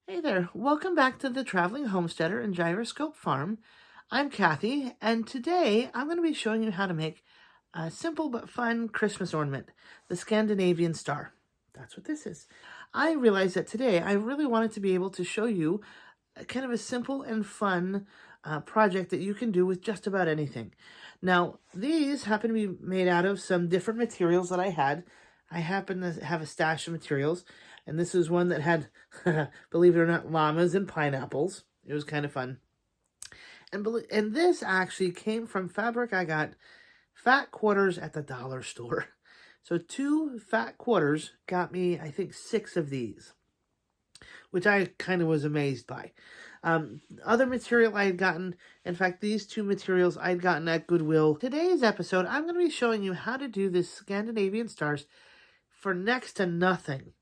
Hey there, welcome back to the Traveling Homesteader and Gyroscope Farm. I'm Kathy, and today I'm going to be showing you how to make a simple but fun Christmas ornament, the Scandinavian star. That's what this is. I realized that today I really wanted to be able to show you kind of a simple and fun project that you can do with just about anything. Now, these happen to be made out of some different materials that I had. I happen to have a stash of materials, and this is one that had, believe it or not, llamas and pineapples. It was kind of fun. And this actually came from fabric I got fat quarters at the dollar store. So 2 fat quarters got me, I think, 6 of these, which I kind of was amazed by. Other material I had gotten, in fact, these 2 materials I had gotten at Goodwill. Today's episode, I'm going to be showing you how to do this Scandinavian stars for next to nothing.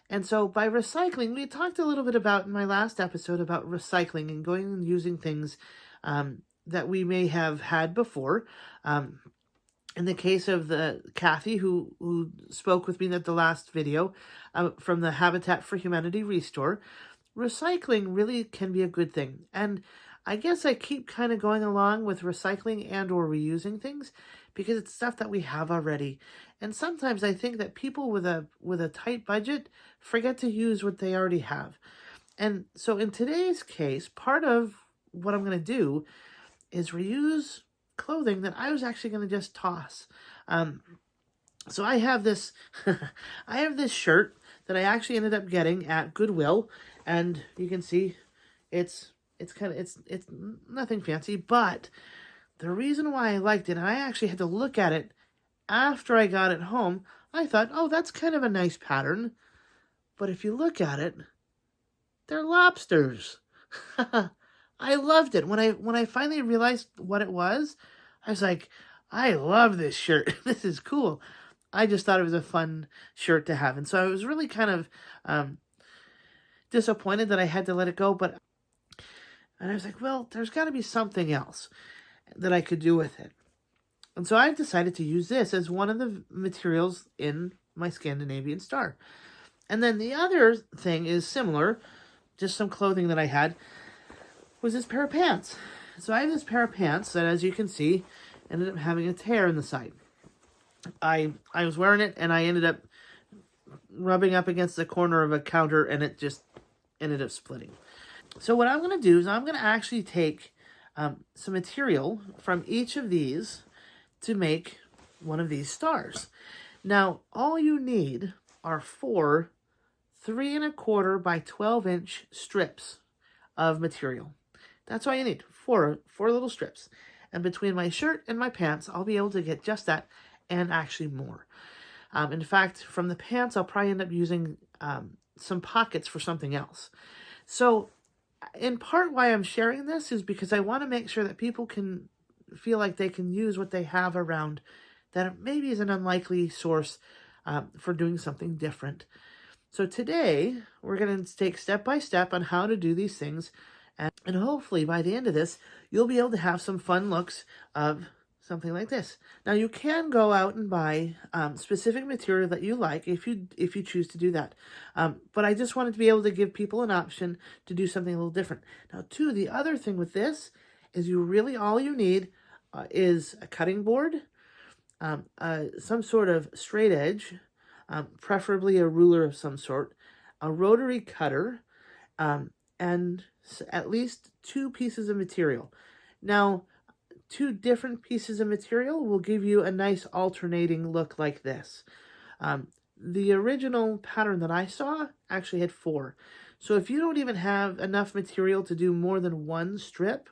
And so by recycling, we talked a little bit about in my last episode about recycling and going and using things that we may have had before. In the case of the Kathy, who spoke with me at the last video from the Habitat for Humanity Restore, recycling really can be a good thing. And I guess I keep kind of going along with recycling and or reusing things because it's stuff that we have already. And sometimes I think that people with a tight budget forget to use what they already have. And so in today's case, part of what I'm going to do is reuse clothing that I was actually going to just toss. So I have this I have this shirt that I actually ended up getting at Goodwill, and you can see it's nothing fancy, but the reason why I liked it, and I actually had to look at it after I got it home, I thought, oh, that's kind of a nice pattern. But if you look at it, they're lobsters. I loved it. When I finally realized what it was, I was like, I love this shirt. This is cool. I just thought it was a fun shirt to have. And so I was really kind of disappointed that I had to let it go. And I was like, well, there's got to be something else that I could do with it. And so I've decided to use this as one of the materials in my Scandinavian star. And then the other thing is similar, just some clothing that I had, was this pair of pants. So I have this pair of pants that, as you can see, ended up having a tear in the side. I was wearing it, and I ended up rubbing up against the corner of a counter, and it just ended up splitting. So what I'm going to do is I'm going to actually take some material from each of these to make one of these stars. Now, all you need are 4 3 1/4 by 12-inch strips of material. That's all you need, 4 little strips. And between my shirt and my pants, I'll be able to get just that and actually more. In fact, from the pants, I'll probably end up using some pockets for something else. So in part why I'm sharing this is because I want to make sure that people can feel like they can use what they have around that maybe is an unlikely source for doing something different. So today, we're going to take step by step on how to do these things. And hopefully by the end of this, you'll be able to have some fun looks of something like this. Now, you can go out and buy specific material that you like if you choose to do that. But I just wanted to be able to give people an option to do something a little different. Now, too, the other thing with this is all you need is a cutting board, some sort of straight edge, preferably a ruler of some sort, a rotary cutter, and at least 2 pieces of material. Now, 2 different pieces of material will give you a nice alternating look like this. The original pattern that I saw actually had 4. So if you don't even have enough material to do more than 1 strip,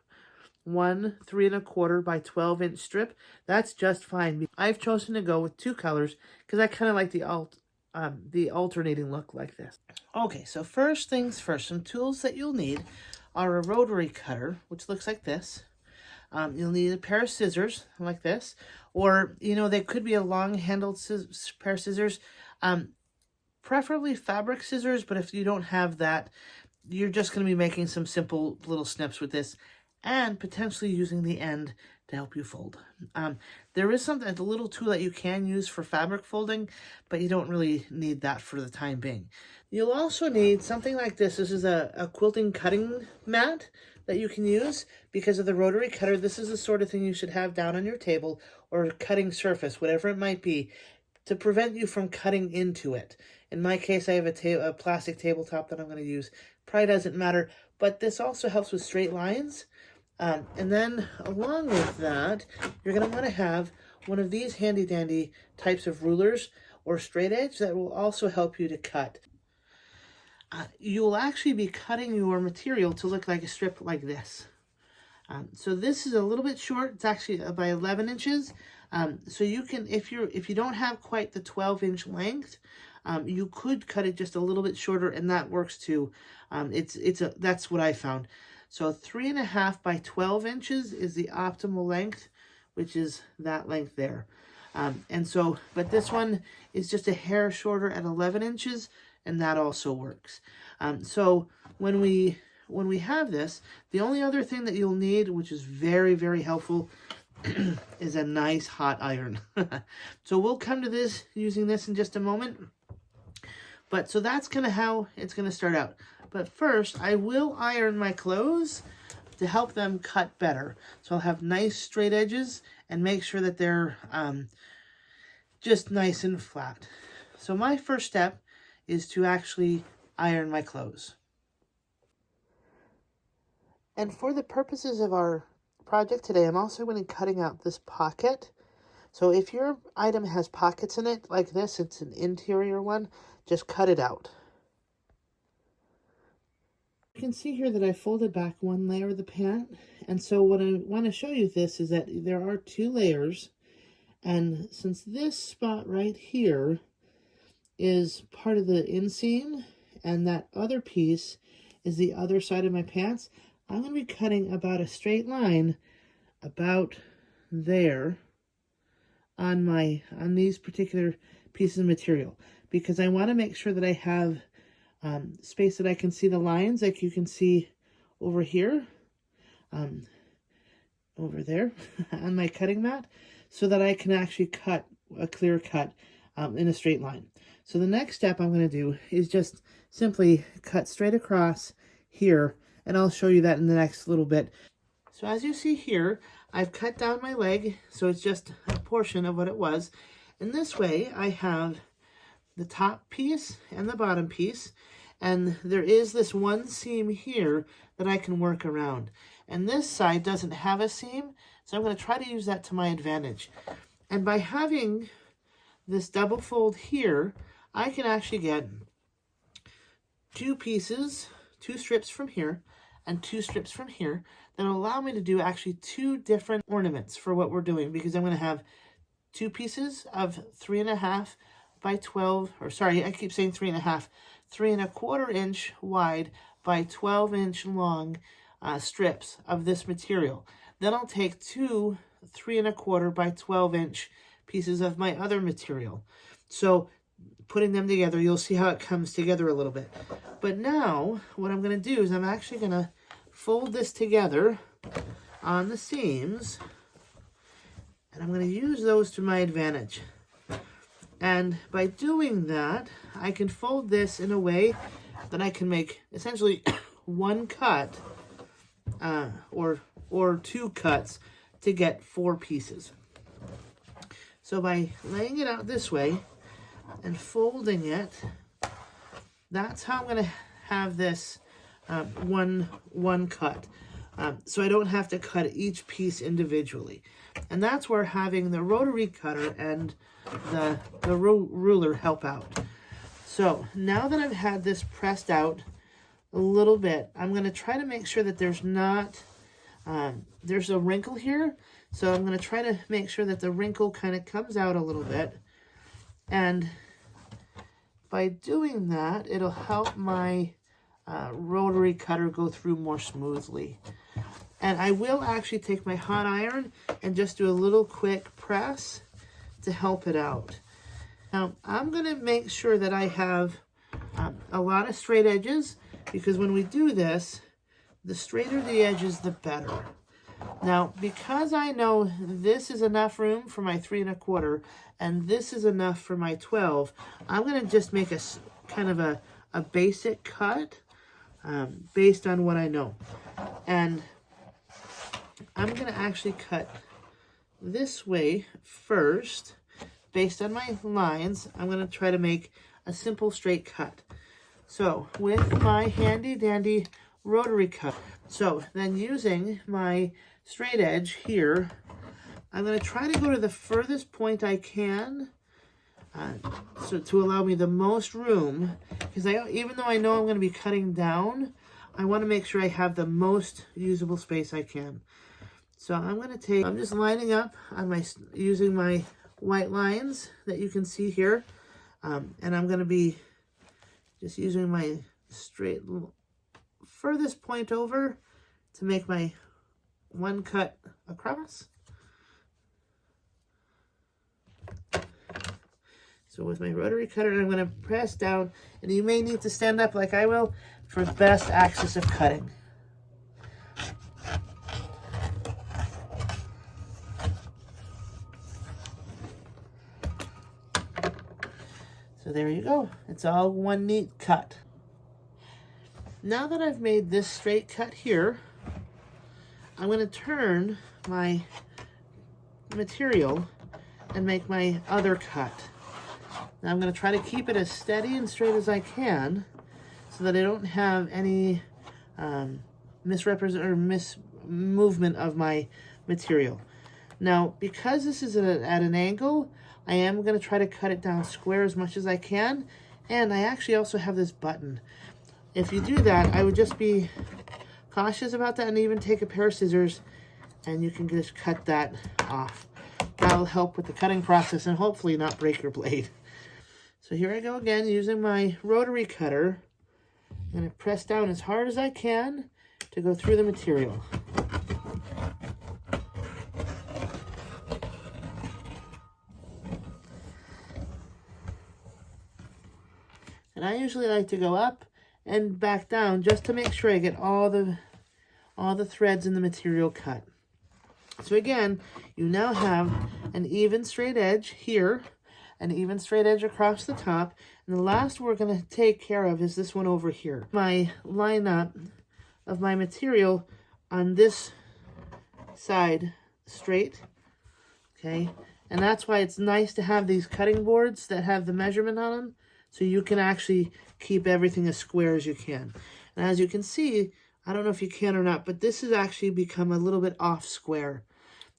1 3 1/4 by 12-inch strip, that's just fine. I've chosen to go with 2 colors because I kind of like the alternating look like this. Okay, so first things first, some tools that you'll need are a rotary cutter, which looks like this. You'll need a pair of scissors like this, or, they could be a long-handled pair of scissors, preferably fabric scissors, but if you don't have that, you're just going to be making some simple little snips with this. and potentially using the end to help you fold. There is a little tool that you can use for fabric folding, but you don't really need that for the time being. You'll also need something like this. This is a quilting cutting mat that you can use because of the rotary cutter. This is the sort of thing you should have down on your table or cutting surface, whatever it might be, to prevent you from cutting into it. In my case, I have a plastic tabletop that I'm going to use. Probably doesn't matter, but this also helps with straight lines. And then along with that, you're going to want to have one of these handy dandy types of rulers or straight edge that will also help you to cut. You'll actually be cutting your material to look like a strip like this. So this is a little bit short. It's actually by 11 inches. So you can, if you don't have quite the 12-inch length, you could cut it just a little bit shorter, and that works too. That's what I found. So 3.5 by 12 inches is the optimal length, which is that length there. But this one is just a hair shorter at 11 inches, and that also works. So when we have this, the only other thing that you'll need, which is very, very helpful, is a nice hot iron. So we'll come to this using this in just a moment. But so that's kind of how it's going to start out. But first, I will iron my clothes to help them cut better. So I'll have nice straight edges and make sure that they're just nice and flat. So my first step is to actually iron my clothes. And for the purposes of our project today, I'm also going to be cutting out this pocket. So if your item has pockets in it like this, it's an interior one, just cut it out. You can see here that I folded back one layer of the pant. And so what I want to show you this is that there are 2 layers. And since this spot right here is part of the inseam and that other piece is the other side of my pants, I'm going to be cutting about a straight line about there on these particular pieces of material, because I want to make sure that I have space that I can see the lines, like you can see over here, over there on my cutting mat, so that I can actually cut a clear cut in a straight line. So the next step I'm going to do is just simply cut straight across here, and I'll show you that in the next little bit. So as you see here, I've cut down my leg, so it's just a portion of what it was. And this way I have the top piece and the bottom piece, and there is this one seam here that I can work around. And this side doesn't have a seam, so I'm going to try to use that to my advantage. And by having this double fold here, I can actually get 2 pieces, 2 strips from here, and 2 strips from here that will allow me to do actually 2 different ornaments for what we're doing, because I'm going to have 2 pieces of 3.5 by 12, or sorry, I keep saying 3.5, 3.25 inch wide by 12 inch long strips of this material. Then I'll take 2 3.25 by 12 inch pieces of my other material. So putting them together, you'll see how it comes together a little bit. But now what I'm going to do is I'm actually going to fold this together on the seams, and I'm going to use those to my advantage. And by doing that, I can fold this in a way that I can make essentially one cut or 2 cuts to get 4 pieces. So by laying it out this way and folding it, that's how I'm going to have this one cut. So I don't have to cut each piece individually. And that's where having the rotary cutter and the ruler help out. So now that I've had this pressed out a little bit, I'm going to try to make sure that there's not, there's a wrinkle here. So I'm going to try to make sure that the wrinkle kind of comes out a little bit. And by doing that, it'll help my rotary cutter go through more smoothly. And I will actually take my hot iron and just do a little quick press to help it out. Now, I'm going to make sure that I have a lot of straight edges, because when we do this, The straighter the edges, the better. Now, because I know this is enough room for my 3 1/4 and this is enough for my 12, I'm going to just make a kind of a basic cut based on what I know. And I'm going to actually cut this way first. Based on my lines, I'm going to try to make a simple straight cut. So with my handy dandy rotary cut, so then using my straight edge here, I'm going to try to go to the furthest point I can, so to allow me the most room, because even though I know I'm going to be cutting down, I want to make sure I have the most usable space I can. So I'm just lining up on using my white lines that you can see here, and I'm going to be just using my straight furthest point over to make my one cut across. So with my rotary cutter, I'm going to press down, and you may need to stand up like I will for the best axis of cutting. So there you go. It's all one neat cut. Now that I've made this straight cut here, I'm going to turn my material and make my other cut. Now I'm going to try to keep it as steady and straight as I can so that I don't have any mismovement of my material. Now, because this is at an angle, I am going to try to cut it down square as much as I can, and I actually also have this button. If you do that, I would just be cautious about that, and even take a pair of scissors and you can just cut that off. That'll help with the cutting process and hopefully not break your blade. So here I go again using my rotary cutter. I'm going to press down as hard as I can to go through the material. And I usually like to go up and back down just to make sure I get all the threads in the material cut. So again, you now have an even straight edge here, an even straight edge across the top, and the last we're going to take care of is this one over here. My lineup of my material on this side straight, okay? And that's why it's nice to have these cutting boards that have the measurement on them, so you can actually keep everything as square as you can. And as you can see, I don't know if you can or not, but this has actually become a little bit off square.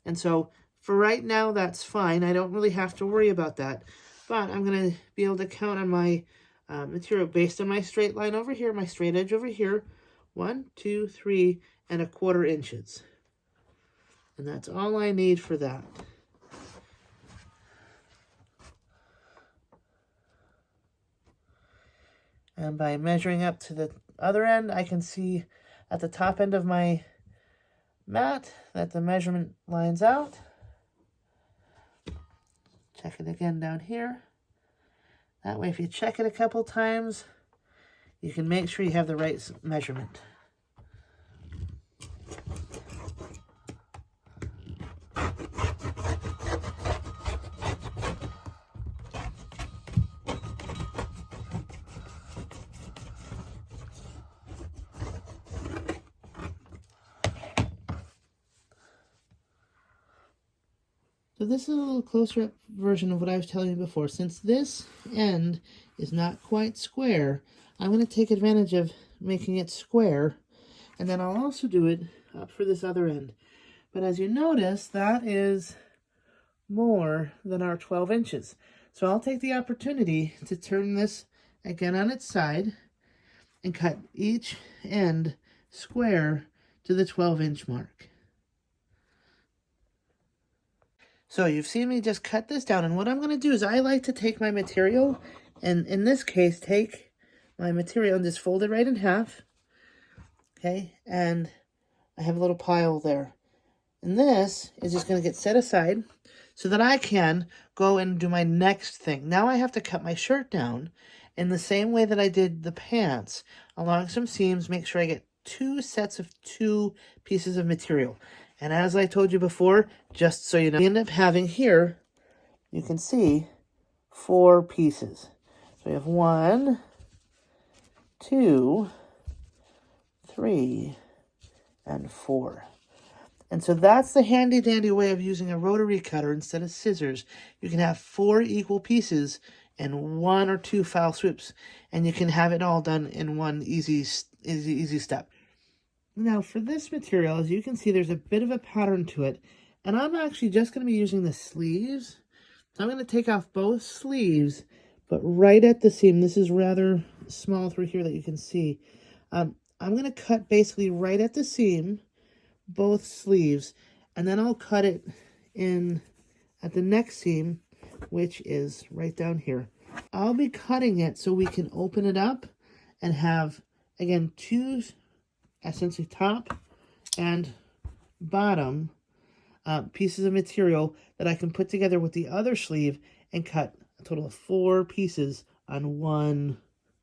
And so for right now, that's fine. I don't really have to worry about that. But I'm going to be able to count on my material based on my straight line over here, my straight edge over here. 1, 2, 3 1/4 inches. And that's all I need for that. And by measuring up to the other end, I can see at the top end of my mat that the measurement lines out. Check it again down here. That way, if you check it a couple times, you can make sure you have the right measurement. So this is a little closer up version of what I was telling you before. Since this end is not quite square, I'm going to take advantage of making it square, and then I'll also do it up for this other end. But as you notice, that is more than our 12 inches. So I'll take the opportunity to turn this again on its side and cut each end square to the 12-inch mark. So you've seen me just cut this down, and what I'm going to do is I like to take my material, and in this case, take my material and just fold it right in half, okay, and I have a little pile there. And this is just going to get set aside so that I can go and do my next thing. Now I have to cut my shirt down in the same way that I did the pants, along some seams, make sure I get two sets of 2 pieces of material. And as I told you before, just so you know, we end up having here, you can see 4 pieces. So we have 1, 2, 3, and 4. And so that's the handy dandy way of using a rotary cutter instead of scissors. You can have 4 equal pieces in 1 or 2 file swoops, and you can have it all done in one easy step. Now for this material, as you can see, there's a bit of a pattern to it, and I'm actually just going to be using the sleeves. So I'm going to take off both sleeves, but right at the seam, this is rather small through here that you can see. I'm going to cut basically right at the seam, both sleeves, and then I'll cut it in at the next seam, which is right down here. I'll be cutting it so we can open it up and have, again, 2 essentially top and bottom pieces of material that I can put together with the other sleeve and cut a total of 4 pieces on one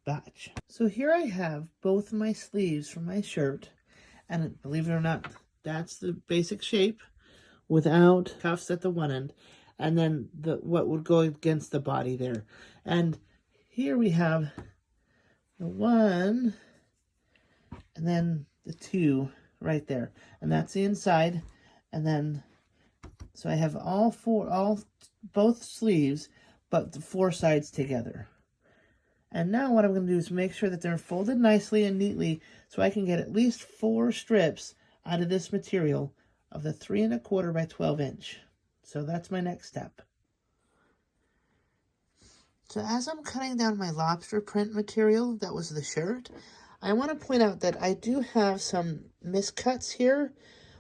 batch. So here I have both my sleeves for my shirt, and believe it or not, that's the basic shape without cuffs at the one end, and then what would go against the body there. And here we have the 1 and then the 2 right there, and that's the inside. And then so I have both sleeves, but the 4 sides together. And now what I'm going to do is make sure that they're folded nicely and neatly so I can get at least 4 strips out of this material of the 3 1/4 by 12 inch. So that's my next step. So as I'm cutting down my lobster print material, that was the shirt, I want to point out that I do have some miscuts here,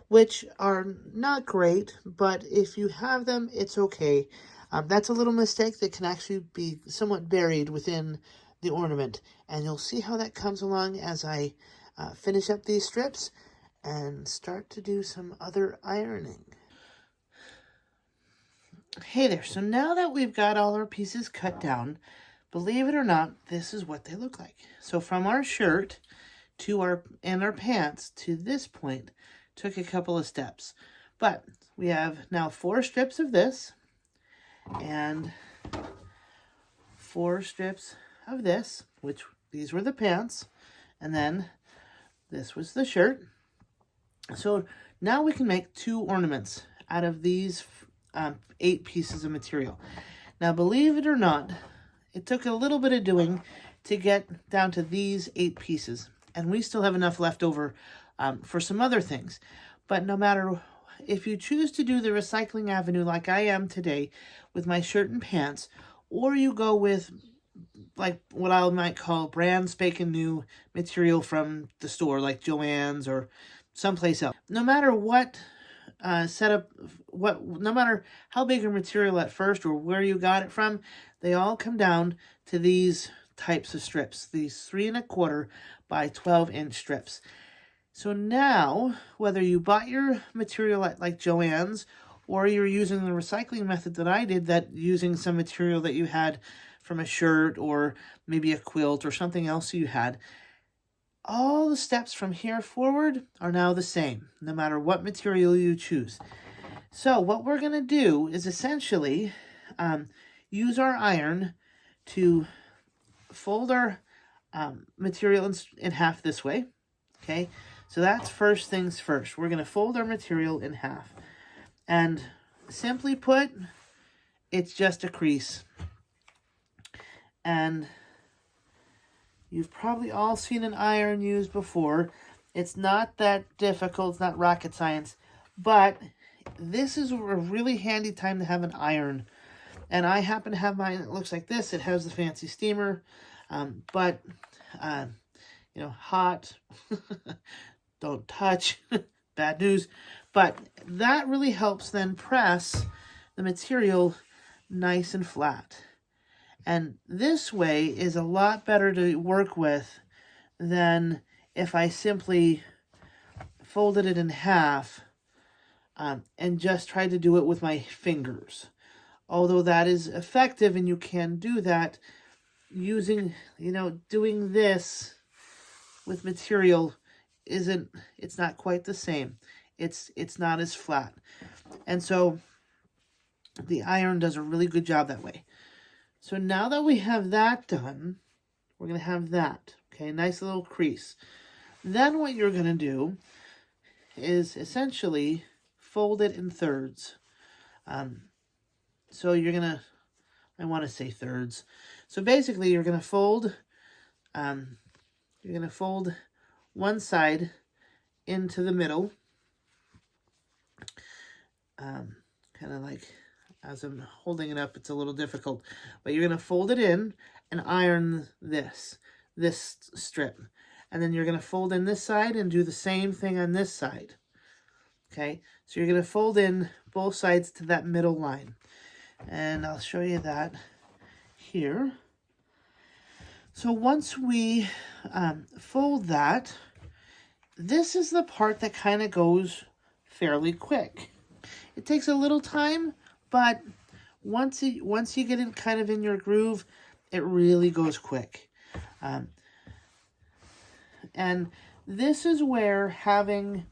which are not great, but if you have them, it's okay. That's a little mistake that can actually be somewhat buried within the ornament, and you'll see how that comes along as I finish up these strips and start to do some other ironing. Hey there, so now that we've got all our pieces cut down, believe it or not, this is what they look like. So from our shirt to our pants to this point took a couple of steps, but we have now 4 strips of this and 4 strips of this, which these were the pants, and then this was the shirt. So now we can make 2 ornaments out of these 8 pieces of material. Now, believe it or not, it took a little bit of doing to get down to these 8 pieces, and we still have enough left over for some other things. But no matter if you choose to do the recycling avenue like I am today with my shirt and pants, or you go with like what I might call brand spanking new material from the store, like Joann's or someplace else. No matter what no matter how big your material at first or where you got it from, they all come down to these types of strips, these 3 1/4 by 12 inch strips. So now, whether you bought your material at like Joann's or you're using the recycling method that I did, that using some material that you had from a shirt or maybe a quilt or something else you had, all the steps from here forward are now the same, no matter what material you choose. So what we're going to do is essentially use our iron to fold our material in half this way, okay? So that's first things first. We're going to fold our material in half. And simply put, it's just a crease. And you've probably all seen an iron used before. It's not that difficult, it's not rocket science, but this is a really handy time to have an iron. And I happen to have mine, it looks like this. It has the fancy steamer, but, you know, hot, don't touch, bad news. But that really helps then press the material nice and flat. And this way is a lot better to work with than if I simply folded it in half and just tried to do it with my fingers. Although that is effective and you can do that using, doing this with material it's not quite the same. It's not as flat. And so the iron does a really good job that way. So now that we have that done, we're going to have that. Okay, nice little crease. Then what you're going to do is essentially fold it in thirds. So you're going to, I want to say thirds. So basically you're going to fold, one side into the middle. Kind of like, as I'm holding it up, it's a little difficult, but you're going to fold it in and iron this strip. And then you're going to fold in this side and do the same thing on this side. Okay, so you're going to fold in both sides to that middle line. And I'll show you that here. So once we fold that, this is the part that kind of goes fairly quick. It takes a little time, but once you get it kind of in your groove, it really goes quick. And this is where having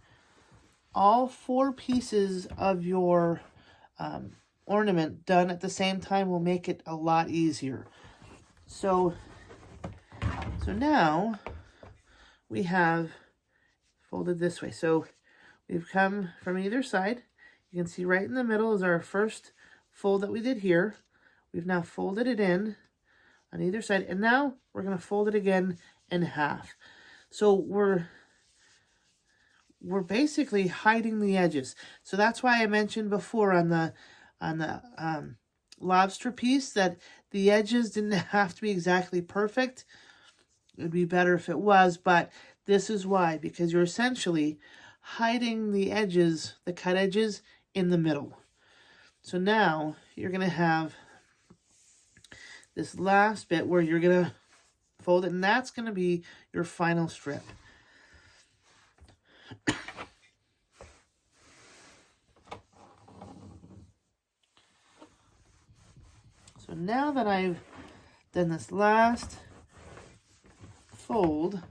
all 4 pieces of your ornament done at the same time will make it a lot easier. So now we have folded this way. So we've come from either side. You can see right in the middle is our first fold that we did here. We've now folded it in on either side, and now we're going to fold it again in half. So we're basically hiding the edges. So that's why I mentioned before on the lobster piece that the edges didn't have to be exactly perfect. It would be better if it was, but this is why, because you're essentially hiding the edges, the cut edges, in the middle. So now you're going to have this last bit where you're going to fold it, and that's going to be your final strip. So now that I've done this last fold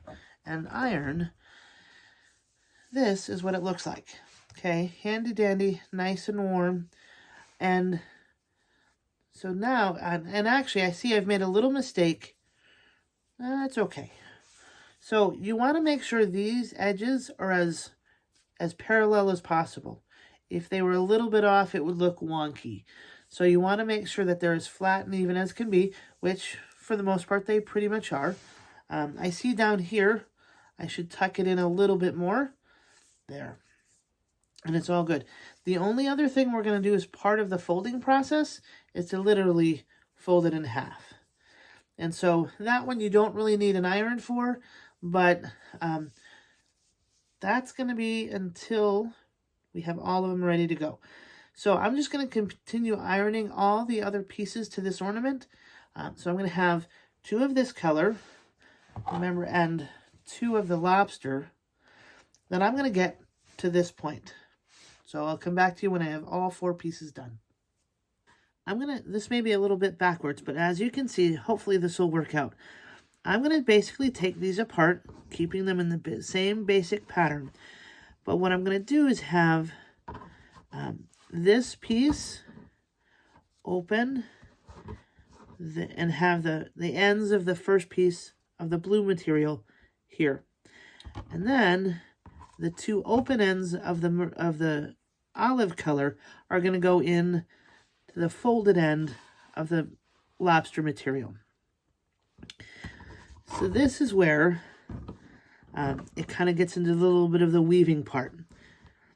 and iron, this is what it looks like. Okay, handy dandy, nice and warm. And so now, and actually I see I've made a little mistake. It's okay. So you want to make sure these edges are as parallel as possible. If they were a little bit off, it would look wonky. So you want to make sure that they're as flat and even as can be, which for the most part they pretty much are. I see down here, I should tuck it in a little bit more. There. And it's all good. The only other thing we're going to do as part of the folding process is to literally fold it in half. And so that one you don't really need an iron for, but that's going to be until we have all of them ready to go. So I'm just going to continue ironing all the other pieces to this ornament. So I'm going to have 2 of this color, remember, and 2 of the lobster. Then I'm going to get to this point. So I'll come back to you when I have all 4 pieces done. This may be a little bit backwards, but as you can see, hopefully this will work out. I'm going to basically take these apart, keeping them in the same basic pattern. But what I'm going to do is have this piece open and have the ends of the first piece of the blue material here. And then the 2 open ends of the olive color are going to go in to the folded end of the lobster material. So this is where it kind of gets into a little bit of the weaving part.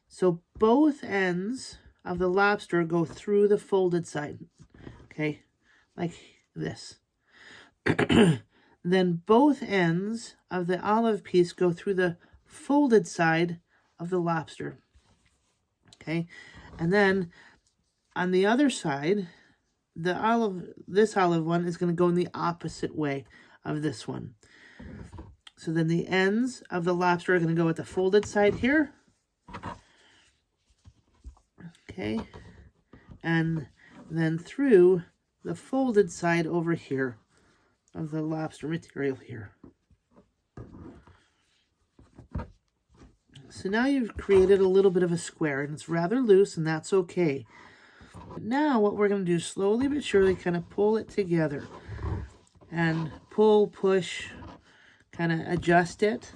So both ends of the lobster go through the folded side, okay, like this. Then both ends of the olive piece go through the folded side of the lobster, okay, and then on the other side, this olive one is going to go in the opposite way of this one. So then the ends of the lobster are going to go at the folded side here, okay, and then through the folded side over here of the lobster material here. So now you've created a little bit of a square, and it's rather loose, and that's okay. But now what we're going to do, slowly but surely kind of pull it together. And pull, push, kind of adjust it.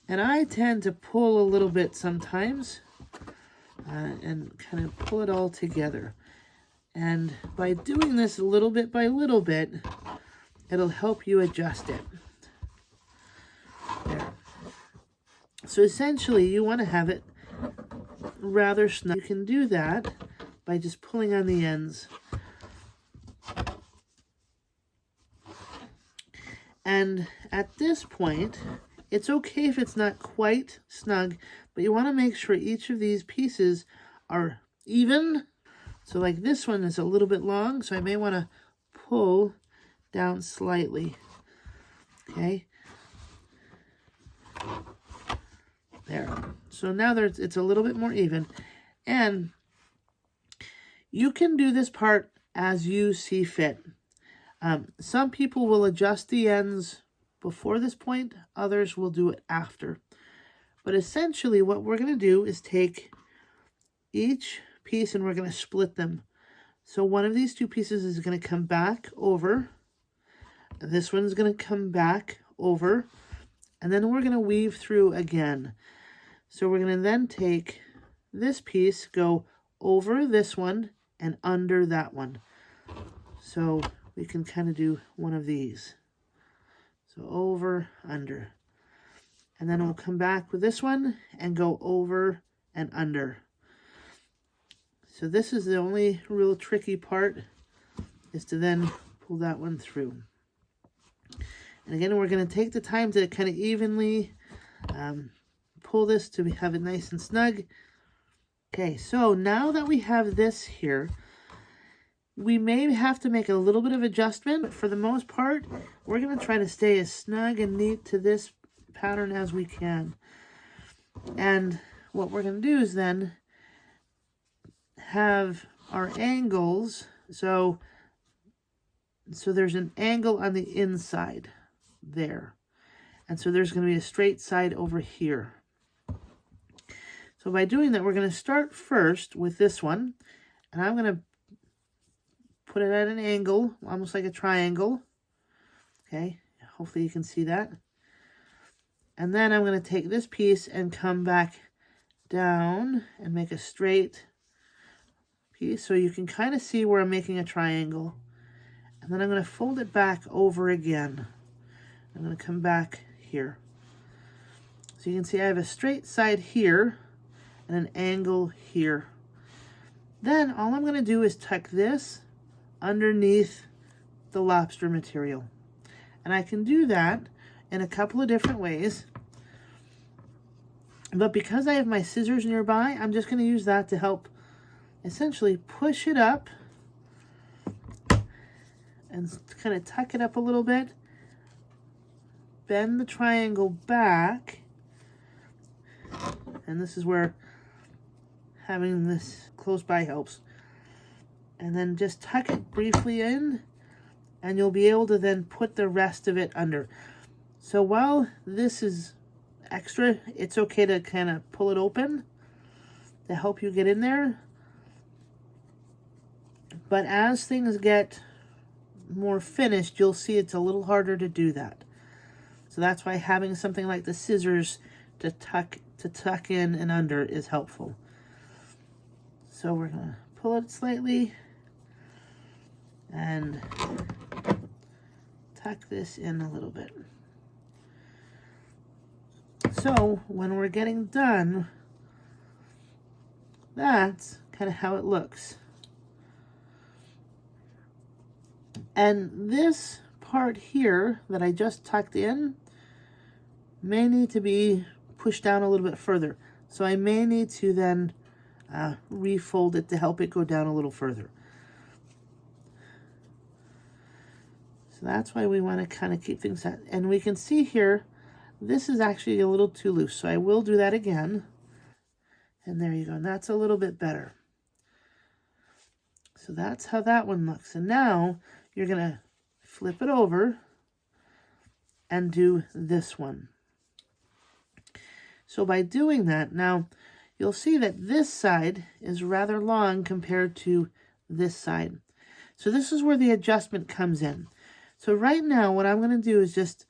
And I tend to pull a little bit sometimes and kind of pull it all together. And by doing this little bit by little bit, it'll help you adjust it. There. So essentially, you want to have it rather snug. You can do that by just pulling on the ends. And at this point, it's okay if it's not quite snug, but you want to make sure each of these pieces are even. So like this one is a little bit long, so I may want to pull down slightly. Okay. There. So now it's a little bit more even. And you can do this part as you see fit. Some people will adjust the ends before this point. Others will do it after. But essentially what we're going to do is take each piece and we're going to split them. So one of these two pieces is going to come back over. This one's going to come back over. And then we're going to weave through again. So we're going to then take this piece, go over this one and under that one. So we can kind of do one of these. So over, under. And then we'll come back with this one and go over and under. So this is the only real tricky part, is to then pull that one through. And again, we're going to take the time to kind of evenly pull this to have it nice and snug. Okay, so now that we have this here, we may have to make a little bit of adjustment, but for the most part, we're going to try to stay as snug and neat to this pattern as we can. And what we're going to do is then have our angles. So there's an angle on the inside there. And so there's going to be a straight side over here. So by doing that, we're going to start first with this one. And I'm going to put it at an angle, almost like a triangle. Okay, hopefully you can see that. And then I'm going to take this piece and come back down and make a straight piece. So you can kind of see where I'm making a triangle. And then I'm going to fold it back over again. I'm going to come back here. So you can see I have a straight side here and an angle here. Then all I'm going to do is tuck this underneath the lobster material. And I can do that in a couple of different ways. But because I have my scissors nearby, I'm just going to use that to help essentially push it up and kind of tuck it up a little bit. Bend the triangle back. And this is where having this close by helps. And then just tuck it briefly in, and you'll be able to then put the rest of it under. So while this is extra, it's okay to kind of pull it open to help you get in there. But as things get more finished, you'll see it's a little harder to do that. So that's why having something like the scissors to tuck in and under is helpful. So we're going to pull it slightly and tuck this in a little bit. So when we're getting done, that's kind of how it looks. And this part here that I just tucked in may need to be pushed down a little bit further. So I may need to then refold it to help it go down a little further. So that's why we want to kind of keep things set. And we can see here, this is actually a little too loose. So I will do that again. And there you go. And that's a little bit better. So that's how that one looks. And now you're going to flip it over and do this one. So by doing that, now you'll see that this side is rather long compared to this side. So this is where the adjustment comes in. So right now, what I'm going to do is just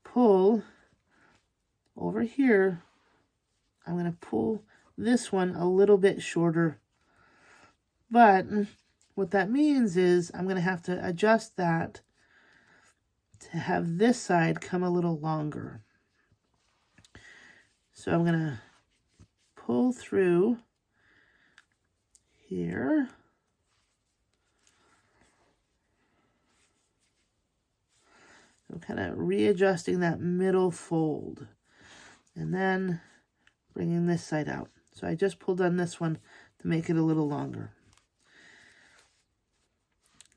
pull over here. I'm going to pull this one a little bit shorter. But what that means is I'm going to have to adjust that to have this side come a little longer. So I'm going to pull through here. I'm kind of readjusting that middle fold and then bringing this side out. So I just pulled on this one to make it a little longer.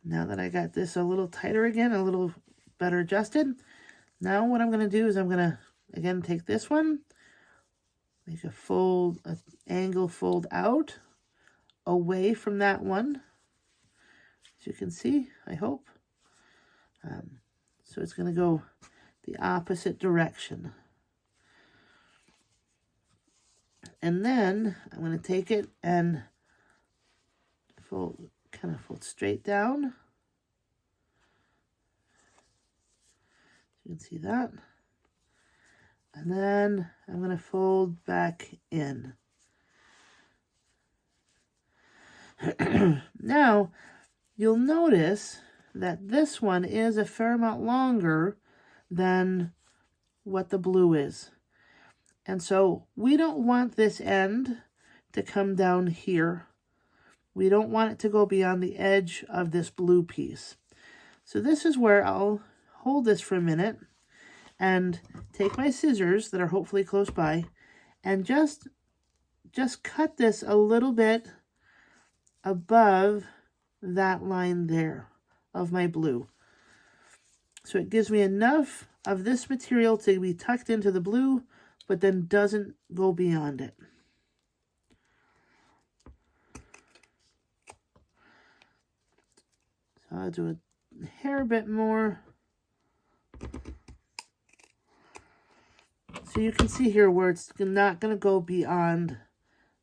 Now that I got this a little tighter again, a little better adjusted, now what I'm going to do is I'm going to, again, take this one, make a fold, an angle fold out, away from that one, as you can see, I hope. So it's going to go the opposite direction. And then I'm going to take it and fold, kind of fold straight down. You can see that. And then I'm going to fold back in. Now, you'll notice that this one is a fair amount longer than what the blue is. And so we don't want this end to come down here. We don't want it to go beyond the edge of this blue piece. So this is where I'll hold this for a minute and take my scissors that are hopefully close by and just cut this a little bit above that line there of my blue. So it gives me enough of this material to be tucked into the blue, but then doesn't go beyond it. So I'll do a hair bit more. So you can see here where it's not going to go beyond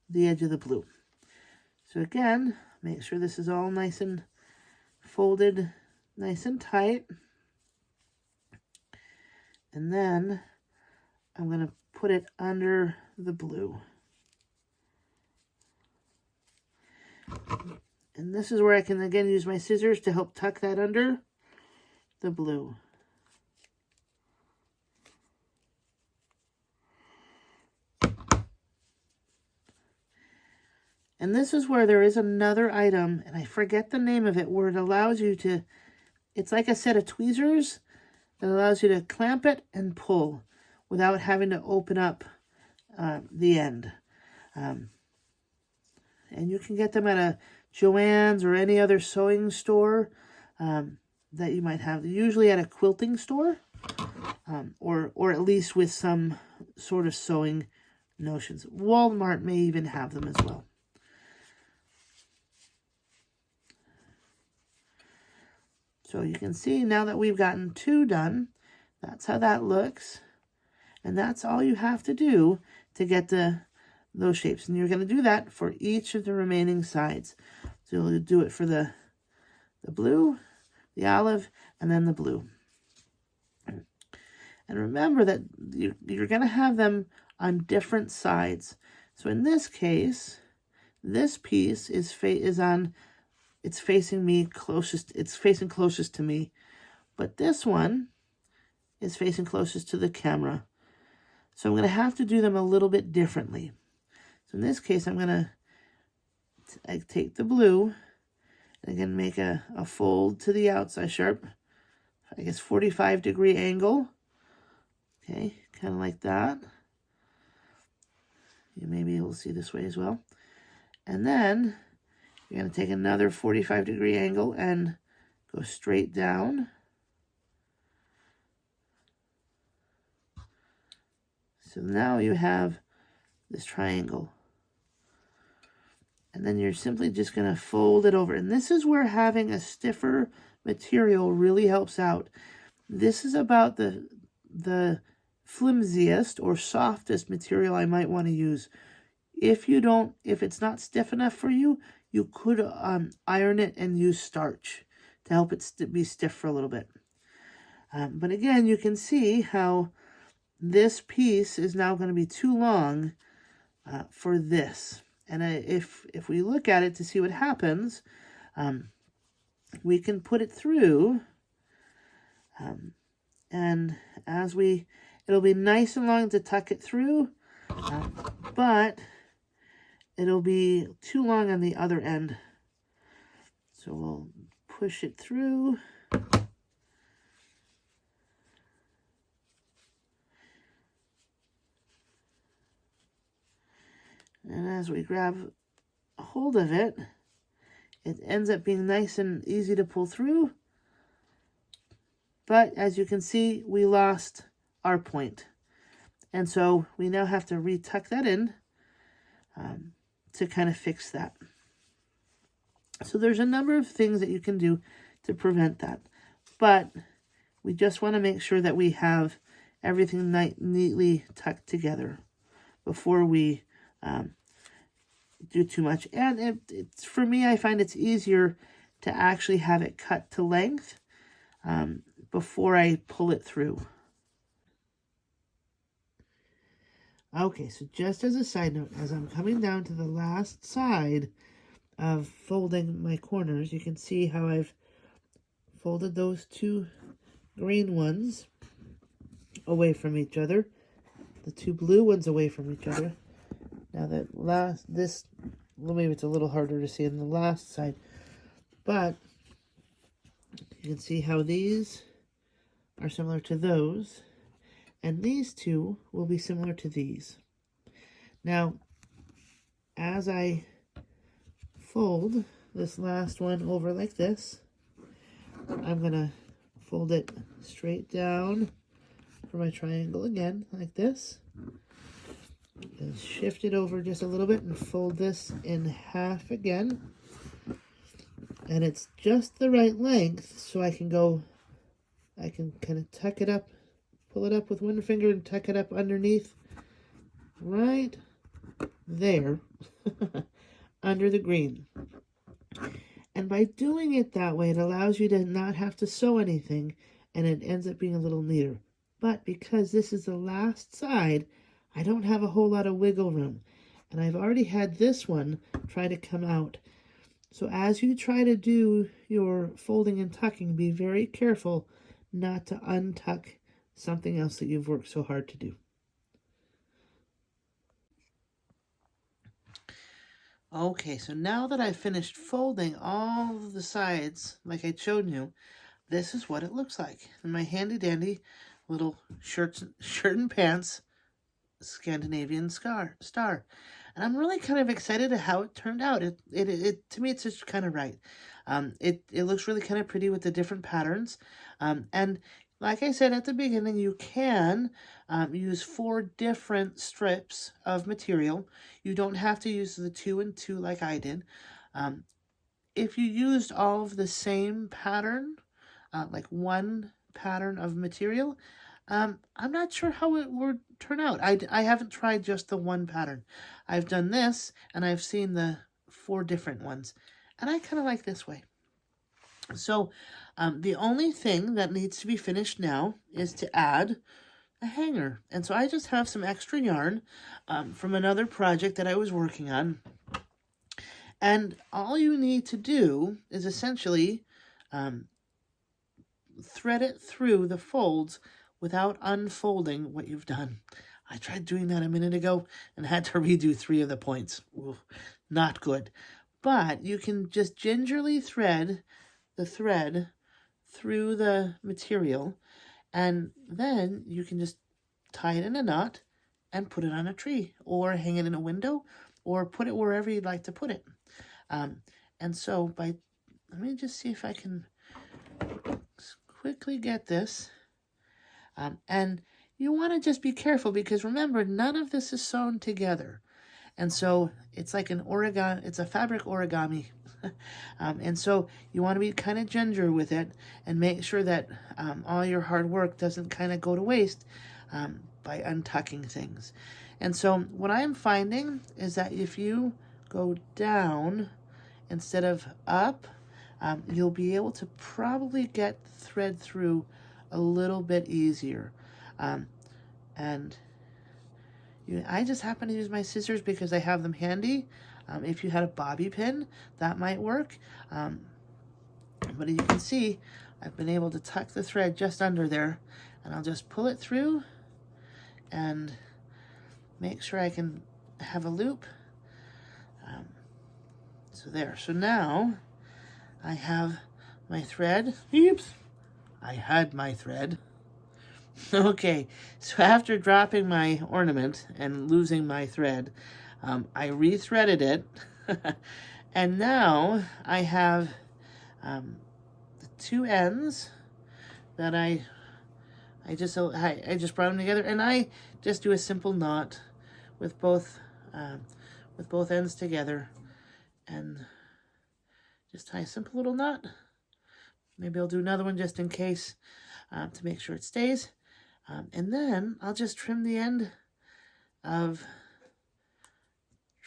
the edge of the blue. So again, make sure this is all nice and folded, nice and tight. And then I'm going to put it under the blue. And this is where I can again use my scissors to help tuck that under the blue. And this is where there is another item, and I forget the name of it, where it allows you to, it's like a set of tweezers that allows you to clamp it and pull without having to open up the end. And you can get them at a Joann's or any other sewing store that you might have, usually at a quilting store, or at least with some sort of sewing notions. Walmart may even have them as well. So you can see now that we've gotten two done, that's how that looks. And that's all you have to do to get those shapes. And you're going to do that for each of the remaining sides. So you'll do it for the blue, the olive, and then the blue. And remember that you're going to have them on different sides. So in this case, this piece it's facing me closest, it's facing closest to me. But this one is facing closest to the camera. So I'm going to have to do them a little bit differently. So in this case, I'm going to take the blue and again make a fold to the outside, sharp, I guess 45-degree angle. Okay, kind of like that. You may be able to see this way as well. And then you're going to take another 45-degree angle and go straight down. So now you have this triangle. And then you're simply just going to fold it over. And this is where having a stiffer material really helps out. This is about the flimsiest or softest material I might want to use. If it's not stiff enough for you, you could iron it and use starch to help it be stiff for a little bit. But again, you can see how this piece is now going to be too long for this. And if we look at it to see what happens, we can put it through, and it'll be nice and long to tuck it through, but it'll be too long on the other end. So we'll push it through. And as we grab a hold of it, it ends up being nice and easy to pull through. But as you can see, we lost our point. And so we now have to retuck that in to kind of fix that. So there's a number of things that you can do to prevent that. But we just want to make sure that we have everything neatly tucked together before we do too much. And it's for me, I find it's easier to actually have it cut to length before I pull it through. Okay, so just as a side note, as I'm coming down to the last side of folding my corners, you can see how I've folded those two green ones away from each other, the two blue ones away from each other. Now maybe it's a little harder to see on the last side, but you can see how these are similar to those, and these two will be similar to these. Now, as I fold this last one over like this, I'm going to fold it straight down for my triangle again, like this. And shift it over just a little bit and fold this in half again. And it's just the right length, so I can kind of tuck it up, pull it up with one finger and tuck it up underneath, right there, under the green. And by doing it that way, it allows you to not have to sew anything, and it ends up being a little neater. But because this is the last side, I don't have a whole lot of wiggle room. And I've already had this one try to come out. So as you try to do your folding and tucking, be very careful not to untuck something else that you've worked so hard to do. Okay, so now that I've finished folding all of the sides like I showed you, this is what it looks like. In my handy dandy little shirt and pants Scandinavian star. And I'm really kind of excited at how it turned out. It to me, it's just kind of right. It looks really kind of pretty with the different patterns. And like I said at the beginning, you can use 4 different strips of material. You don't have to use the 2 and 2 like I did. If you used all of the same pattern, like one pattern of material, I'm not sure how it would turn out. I haven't tried just the one pattern. I've done this, and I've seen the 4 different ones, and I kind of like this way. So the only thing that needs to be finished now is to add a hanger. And so I just have some extra yarn from another project that I was working on. And all you need to do is essentially thread it through the folds without unfolding what you've done. I tried doing that a minute ago and had to redo 3 of the points. Ooh, not good. But you can just gingerly thread the thread through the material, and then you can just tie it in a knot and put it on a tree, or hang it in a window, or put it wherever you'd like to put it. And so let me just see if I can quickly get this. And you want to just be careful, because remember, none of this is sewn together. And so it's like an origami, it's a fabric origami. And so you want to be kind of ginger with it and make sure that all your hard work doesn't kind of go to waste. by untucking things. And so what I'm finding is that if you go down instead of up, you'll be able to probably get the thread through a little bit easier. And I just happen to use my scissors because I have them handy. If you had a bobby pin, that might work. But as you can see, I've been able to tuck the thread just under there, and I'll just pull it through and make sure I can have a loop. So there. So now I have my thread. Oops. I had my thread. Okay, so after dropping my ornament and losing my thread, I rethreaded it. And now I have the two ends that I just brought them together, and I just do a simple knot with both ends together, and just tie a simple little knot. Maybe I'll do another one just in case to make sure it stays, and then I'll just trim the end of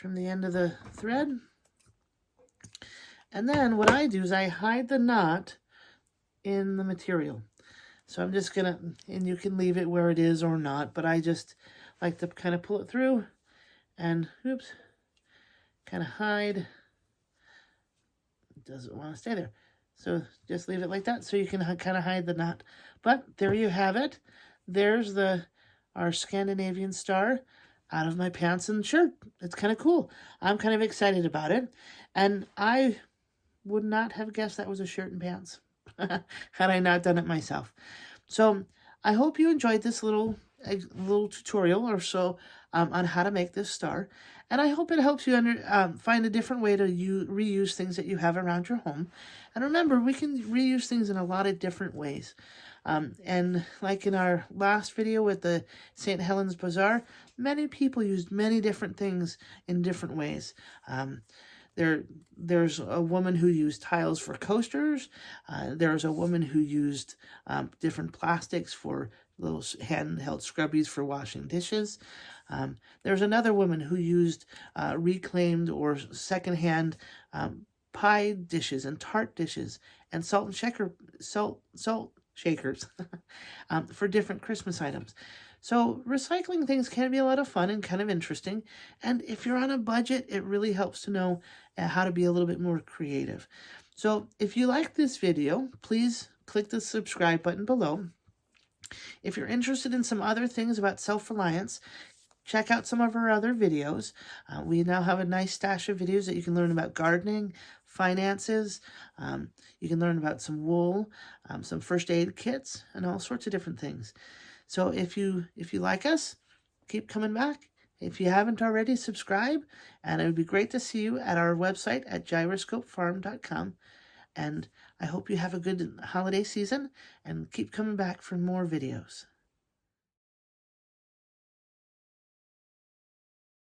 the thread. And then what I do is I hide the knot in the material. So I'm just gonna, and you can leave it where it is or not, but I just like to kind of pull it through and, oops, kind of hide. It doesn't want to stay there. So just leave it like that so you can kind of hide the knot. But there you have it. There's our Scandinavian star out of my pants and shirt. It's kind of cool. I'm kind of excited about it. And I would not have guessed that was a shirt and pants had I not done it myself. So I hope you enjoyed this little tutorial or so on how to make this star. And I hope it helps you find a different way to reuse things that you have around your home. And remember, we can reuse things in a lot of different ways. And like in our last video with the St. Helens Bazaar, many people used many different things in different ways. There's a woman who used tiles for coasters. There's a woman who used different plastics for little handheld scrubbies for washing dishes. There's another woman who used reclaimed or secondhand pie dishes and tart dishes and salt shakers for different Christmas items. So recycling things can be a lot of fun and kind of interesting. And if you're on a budget, it really helps to know how to be a little bit more creative. So if you like this video, please click the subscribe button below. If you're interested in some other things about self-reliance, check out some of our other videos. We now have a nice stash of videos that you can learn about gardening, finances. You can learn about some wool, some first aid kits, and all sorts of different things. So if you like us, keep coming back. If you haven't already, subscribe. And it would be great to see you at our website at gyroscopefarm.com. And I hope you have a good holiday season and keep coming back for more videos.